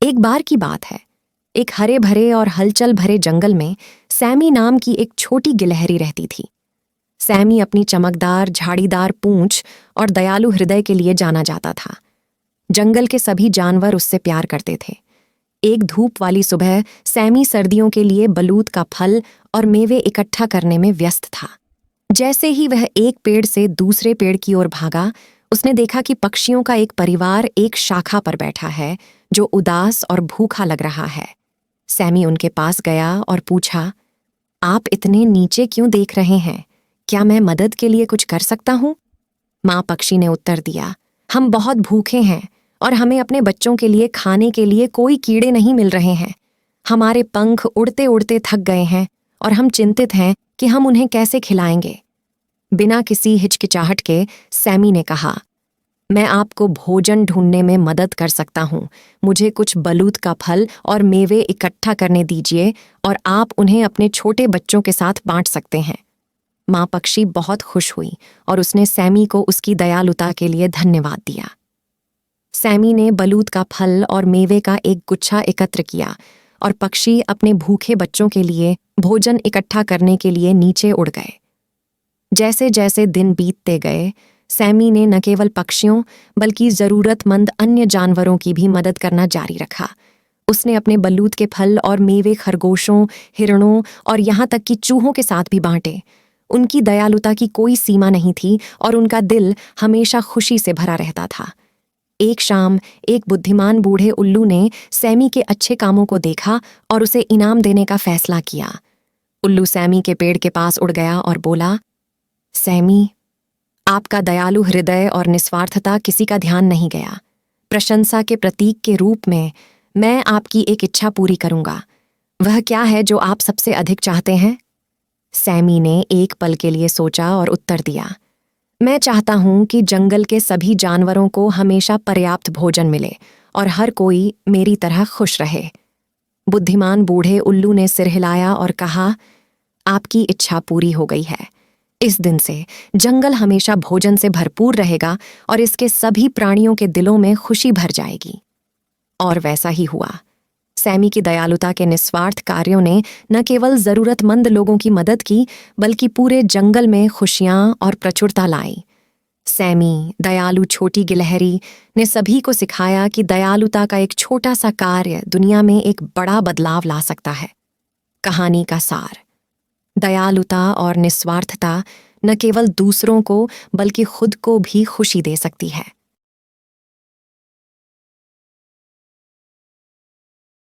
एक बार की बात है। एक हरे भरे और हलचल भरे जंगल में सैमी नाम की एक छोटी गिलहरी रहती थी। सैमी अपनी चमकदार झाड़ीदार पूंछ और दयालु हृदय के लिए जाना जाता था। जंगल के सभी जानवर उससे प्यार करते थे। एक धूप वाली सुबह सैमी सर्दियों के लिए बलूत का फल और मेवे इकट्ठा करने में व्यस्त था। जैसे ही वह एक पेड़ से दूसरे पेड़ की ओर भागा, उसने देखा कि पक्षियों का एक परिवार एक शाखा पर बैठा है जो उदास और भूखा लग रहा है। सैमी उनके पास गया और पूछा, आप इतने नीचे क्यों देख रहे हैं? क्या मैं मदद के लिए कुछ कर सकता हूँ? माँ पक्षी ने उत्तर दिया, हम बहुत भूखे हैं और हमें अपने बच्चों के लिए खाने के लिए कोई कीड़े नहीं मिल रहे हैं। हमारे पंख उड़ते उड़ते थक गए हैं और हम चिंतित हैं कि हम उन्हें कैसे खिलाएंगे। बिना किसी हिचकिचाहट के सैमी ने कहा, मैं आपको भोजन ढूंढने में मदद कर सकता हूँ। मुझे कुछ बलूत का फल और मेवे इकट्ठा करने दीजिए और आप उन्हें अपने छोटे बच्चों के साथ बांट सकते हैं। माँ पक्षी बहुत खुश हुई और उसने सैमी को उसकी दयालुता के लिए धन्यवाद दिया। सैमी ने बलूत का फल और मेवे का एक गुच्छा एकत्र किया और पक्षी अपने भूखे बच्चों के लिए भोजन इकट्ठा करने के लिए नीचे उड़ गए। जैसे जैसे दिन बीतते गए, सैमी ने न केवल पक्षियों बल्कि जरूरतमंद अन्य जानवरों की भी मदद करना जारी रखा। उसने अपने बलूत के फल और मेवे खरगोशों, हिरणों और यहाँ तक कि चूहों के साथ भी बांटे। उनकी दयालुता की कोई सीमा नहीं थी और उनका दिल हमेशा खुशी से भरा रहता था। एक शाम एक बुद्धिमान बूढ़े उल्लू ने सैमी के अच्छे कामों को देखा और उसे इनाम देने का फैसला किया। उल्लू सैमी के पेड़ के पास उड़ गया और बोला, सैमी, आपका दयालु हृदय और निस्वार्थता किसी का ध्यान नहीं गया। प्रशंसा के प्रतीक के रूप में मैं आपकी एक इच्छा पूरी करूंगा। वह क्या है जो आप सबसे अधिक चाहते हैं? सैमी ने एक पल के लिए सोचा और उत्तर दिया, मैं चाहता हूं कि जंगल के सभी जानवरों को हमेशा पर्याप्त भोजन मिले और हर कोई मेरी तरह खुश रहे। बुद्धिमान बूढ़े उल्लू ने सिर हिलाया और कहा, आपकी इच्छा पूरी हो गई है। इस दिन से जंगल हमेशा भोजन से भरपूर रहेगा और इसके सभी प्राणियों के दिलों में खुशी भर जाएगी। और वैसा ही हुआ। सैमी की दयालुता के निस्वार्थ कार्यों ने न केवल जरूरतमंद लोगों की मदद की बल्कि पूरे जंगल में खुशियां और प्रचुरता लाई। सैमी, दयालु छोटी गिलहरी, ने सभी को सिखाया कि दयालुता का एक छोटा सा कार्य दुनिया में एक बड़ा बदलाव ला सकता है। कहानी का सार: दयालुता और निस्वार्थता न केवल दूसरों को बल्कि खुद को भी खुशी दे सकती है।